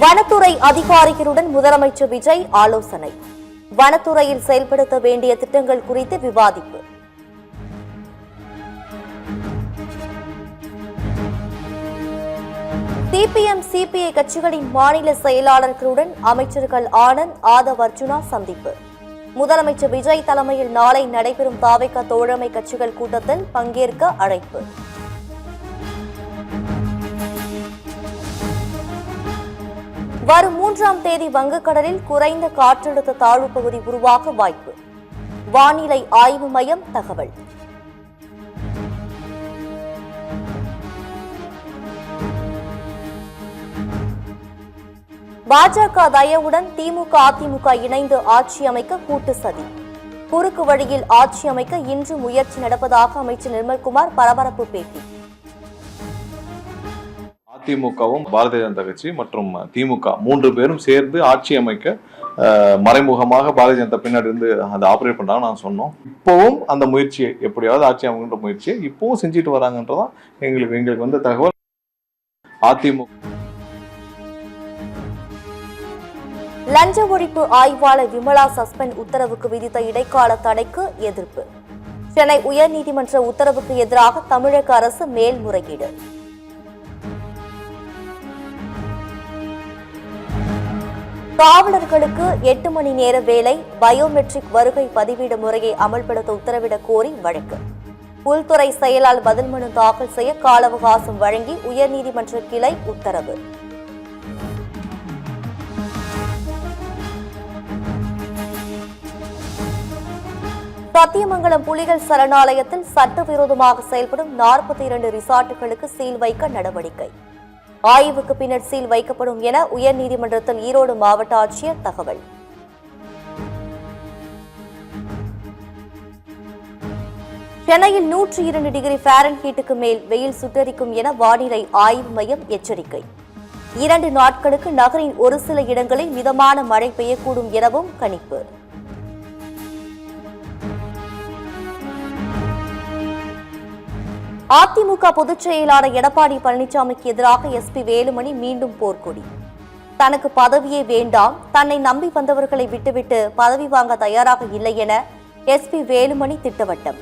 வனத்துறை அதிகாரிகளுடன் முதலமைச்சர் விஜய் ஆலோசனை. வனத்துறையில் செயல்படுத்த வேண்டிய திட்டங்கள் குறித்து விவாதிப்பு. சிபிஎம் சிபிஐ கட்சிகளின் மாநில செயலாளர்களுடன் அமைச்சர்கள் ஆனந்த் ஆதவ் அர்ஜுனா சந்திப்பு. முதலமைச்சர் விஜய் தலைமையில் நாளை நடைபெறும் தாவேகா தோழமை கட்சிகள் கூட்டத்தில் பங்கேற்க அழைப்பு. வரும் 3ஆம் தேதி வங்கக்கடலில் குறைந்த காற்றழுத்த தாழ்வு பகுதி உருவாக வாய்ப்பு. வானிலை ஆய்வு மையம் தகவல். பாஜக தயவுடன் திமுக அதிமுக இணைந்து ஆட்சி அமைக்க கூட்டு சதி. குறுக்கு வழியில் ஆட்சி அமைக்க இன்று முயற்சி நடப்பதாக அமைச்சர் நிர்மல்குமார் பரபரப்பு பேட்டி. அதிமுகவும் பாரதிய ஜனதா கட்சி மற்றும் திமுக 3 பேரும் சேர்ந்து ஆட்சி அமைக்க மறைமுகமாக பாரதிய ஜனதா பின்னாடி இருந்து அதை ஆப்ரேட் பண்றாங்க நான் சொன்னோம். இப்பவும் அந்த முயற்சியை எப்படியாவது ஆட்சி அமைக்கின்ற முயற்சியை இப்பவும் செஞ்சுட்டு வராங்கன்றதான் எங்களுக்கு வந்த தகவல். அதிமுக லஞ்ச ஒழிப்பு ஆய்வாளர் விமலா சஸ்பெண்ட் உத்தரவுக்கு விதித்த இடைக்கால தடைக்கு எதிர்ப்பு. சென்னை உயர்நீதிமன்ற உத்தரவுக்கு எதிராக தமிழக அரசு மேல்முறையீடு. காவலர்களுக்கு 8 மணி நேர வேலை, பயோமெட்ரிக் வருகை பதிவீடு முறையை அமல்படுத்த உத்தரவிடக் கோரி வழக்கு. உள்துறை செயலால் பதில் மனு தாக்கல் செய்ய கால அவகாசம் வழங்கி உயர்நீதிமன்ற கிளை உத்தரவு. சத்தியமங்கலம் புலிகள் சரணாலயத்தில் சட்டவிரோதமாக செயல்படும் 42 ரிசார்ட்டுகளுக்கு சீல் வைக்க நடவடிக்கை. ஆய்வுக்கு பின்னர் சீல் வைக்கப்படும் என உயர்நீதிமன்றத்தில் ஈரோடு மாவட்ட ஆட்சியர் தகவல். சென்னையில் 102 டிகிரி ஃபாரன்ஹீட்டுக்கு மேல் வெயில் சுட்டரிக்கும் என வானிலை ஆய்வு மையம் எச்சரிக்கை. 2 நாட்களுக்கு நகரின் ஒரு சில இடங்களில் மிதமான மழை பெய்யக்கூடும் எனவும் கணிப்பு. அதிமுக பொதுச் செயலாளர் எடப்பாடி பழனிசாமிக்கு எதிராக எஸ்பி வேலுமணி மீண்டும் போர்க்கொடி. தனக்கு பதவியே வேண்டாம், தன்னை நம்பி வந்தவர்களை விட்டுவிட்டு பதவி வாங்க தயாராக இல்லை என எஸ்பி வேலுமணி திட்டவட்டம்.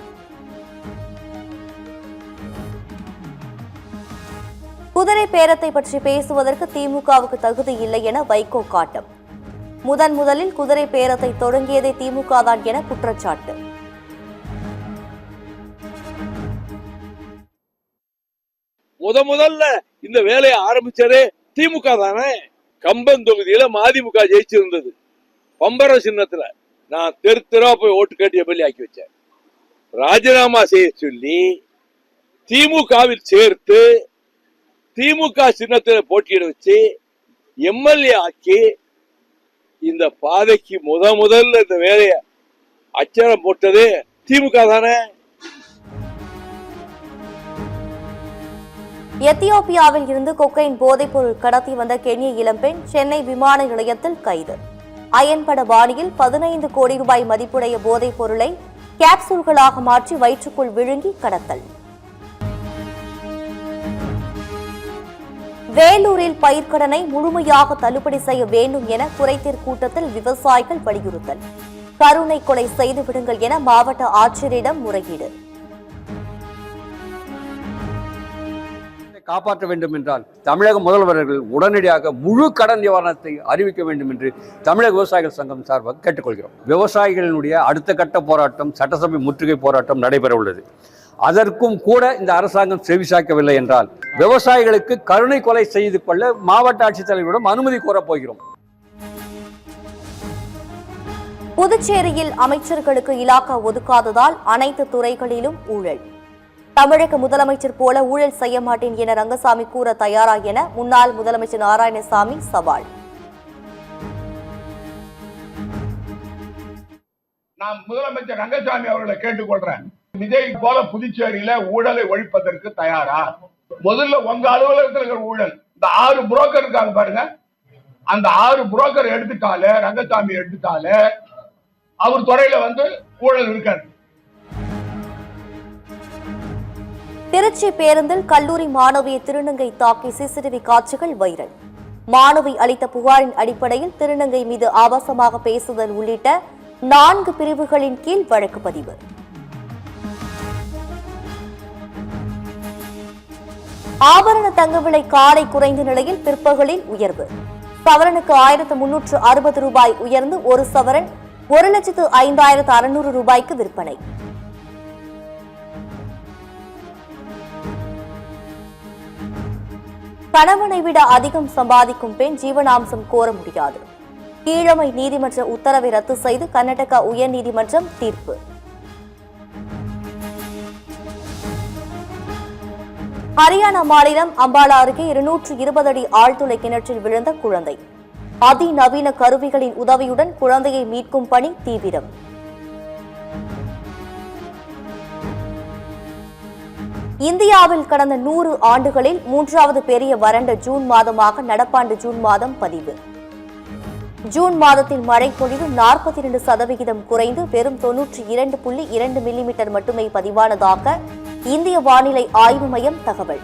குதிரை பேரத்தை பற்றி பேசுவதற்கு திமுகவுக்கு தகுதி இல்லை என வைகோ காட்டம். முதலில் குதிரை பேரத்தை தொடங்கியதே திமுக தான் என குற்றச்சாட்டு. முதல்ல இந்த வேலையை ஆரம்பிச்சதே திமுக தானே. கம்பன் தொகுதியில மதிமுக ஜெயிச்சிருந்தது. பம்பர சின்னத்துல நான் தெருத்தெருவா போய் ஓட்டு கேட்டு எம்எல்ஏ ஆக்கி வச்சேன். ராஜினாமா செய்ய சொல்லி திமுகவில் சேர்த்து திமுக சின்னத்துல போட்டியிட வச்சு எம்எல்ஏ ஆக்கி இந்த பாதைக்கு முதல்ல இந்த வேலையை அச்சரம் போட்டதே திமுக தானே. எத்தியோப்பியாவில் இருந்து கொக்கைன் போதைப் பொருள் கடத்தி வந்த கென்ய இளம்பெண் சென்னை விமான நிலையத்தில் கைது. அயன்பட பாணியில் 15 கோடி ரூபாய் மதிப்புடைய போதைப் பொருளை கேப்சூல்களாக மாற்றி வயிற்றுக்குள் விழுங்கி கடத்தல். வேலூரில் பயிர்க்கடனை முழுமையாக தள்ளுபடி செய்ய வேண்டும் என குறைதீர் கூட்டத்தில் விவசாயிகள் வலியுறுத்தல். கருணை கொலை செய்துவிடுங்கள் என மாவட்ட ஆட்சியரிடம் முறையீடு. காப்பாற்ற வேண்டும் என்றால் தமிழக முதல்வர்கள் உடனடியாக முழு கடன் நிவாரணத்தை அறிவிக்க வேண்டும் என்று தமிழக விவசாயிகள் சங்கம் சார்பாக கேட்டுக்கொள்கிறோம். விவசாயிகளினுடைய அடுத்த கட்ட போராட்டம் சட்டசபை முற்றுகை போராட்டம் நடைபெற உள்ளது. அதற்கும் கூட இந்த அரசாங்கம் செவிசாய்க்கவில்லை என்றால் விவசாயிகளுக்கு கருணை கொலை செய்து கொள்ள மாவட்ட ஆட்சித்தலைவரிடம் அனுமதி கோரப் போகிறோம். புதுச்சேரியில் அமைச்சர்களுக்கு இலாக்கா ஒதுக்காததால் அனைத்து துறைகளிலும் ஊழல். தமிழக முதலமைச்சர் போல ஊழல் செய்ய மாட்டேன் என ரங்கசாமி கூற தயாரா என முன்னாள் முதலமைச்சர் நாராயணசாமி சவால். நான் முதலமைச்சர் ரங்கசாமி அவர்களை கேட்டுக்கொள்றேன். விஜய் போல புதுச்சேரியில ஊழலை ஒழிப்பதற்கு தயாரா? முதல்ல உங்க அலுவலகத்தில் இருக்கிற ஊழல், இந்த 6 புரோக்கர் இருக்காங்க பாருங்க, அந்த 6 புரோக்கர் எடுத்துட்டாலே, ரங்கசாமி எடுத்துட்டாலே அவர் துறையில ஊழல் இருக்காது. திருச்சி பேருந்தில் கல்லூரி மாணவியை திருநங்கை தாக்கி சிசிடிவி காட்சிகள் வைரல். மாணவி அளித்த புகாரின் அடிப்படையில் திருநங்கை மீது ஆபாசமாக பேசுதல் உள்ளிட்ட 4 பிரிவுகளின் கீழ் வழக்கு பதிவு. ஆபரண தங்க விலை காலை குறைந்த நிலையில் பிற்பகலில் உயர்வு. சவரனுக்கு 1360 ரூபாய் உயர்ந்து ஒரு சவரன் 1,05,600 ரூபாய்க்கு விற்பனை. கணவனை விட அதிகம் சம்பாதிக்கும் பெண் ஜீவனாம்சம் கோர முடியாது. கீழமை நீதிமன்ற உத்தரவை ரத்து செய்து கர்நாடகா உயர்நீதிமன்றம் தீர்ப்பு. ஹரியானா மாநிலம் அம்பாலா அருகே 220 அடி ஆழ்துளை கிணற்றில் விழுந்த குழந்தை. அதிநவீன கருவிகளின் உதவியுடன் குழந்தையை மீட்கும் பணி தீவிரம். இந்தியாவில் கடந்த 100 ஆண்டுகளில் 3வது பெரிய வறண்ட ஜூன் மாதமாக நடப்பாண்டு ஜூன் மாதம் பதிவு. ஜூன் மாதத்தில் மழை பொழிவு 42% குறைந்து வெறும் 92.2 மில்லிமீட்டர் மட்டுமே பதிவானதாக இந்திய வானிலை ஆய்வு மையம் தகவல்.